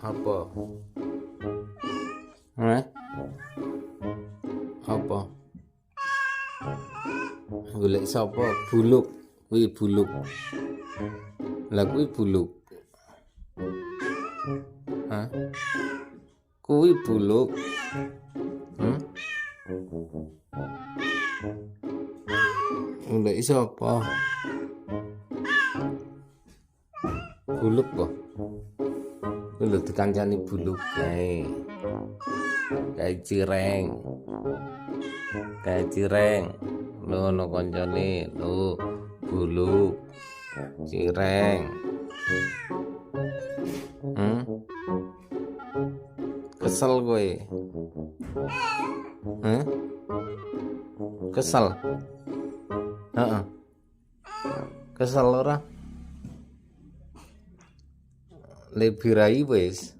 Apa? Hah? Apa? Golek sapa? Buluk. Kuwi buluk. Lah kuwi buluk. Hah? Kuwi buluk. Golek sapa? Buluk kok. Kuwi lho dikancani buluk kae. Kae cireng. Kae cireng. Lho ono kancane lho buluk. Cireng. Kesel kowe. Kesel. Heeh. Kesel ora? Lebirai wis.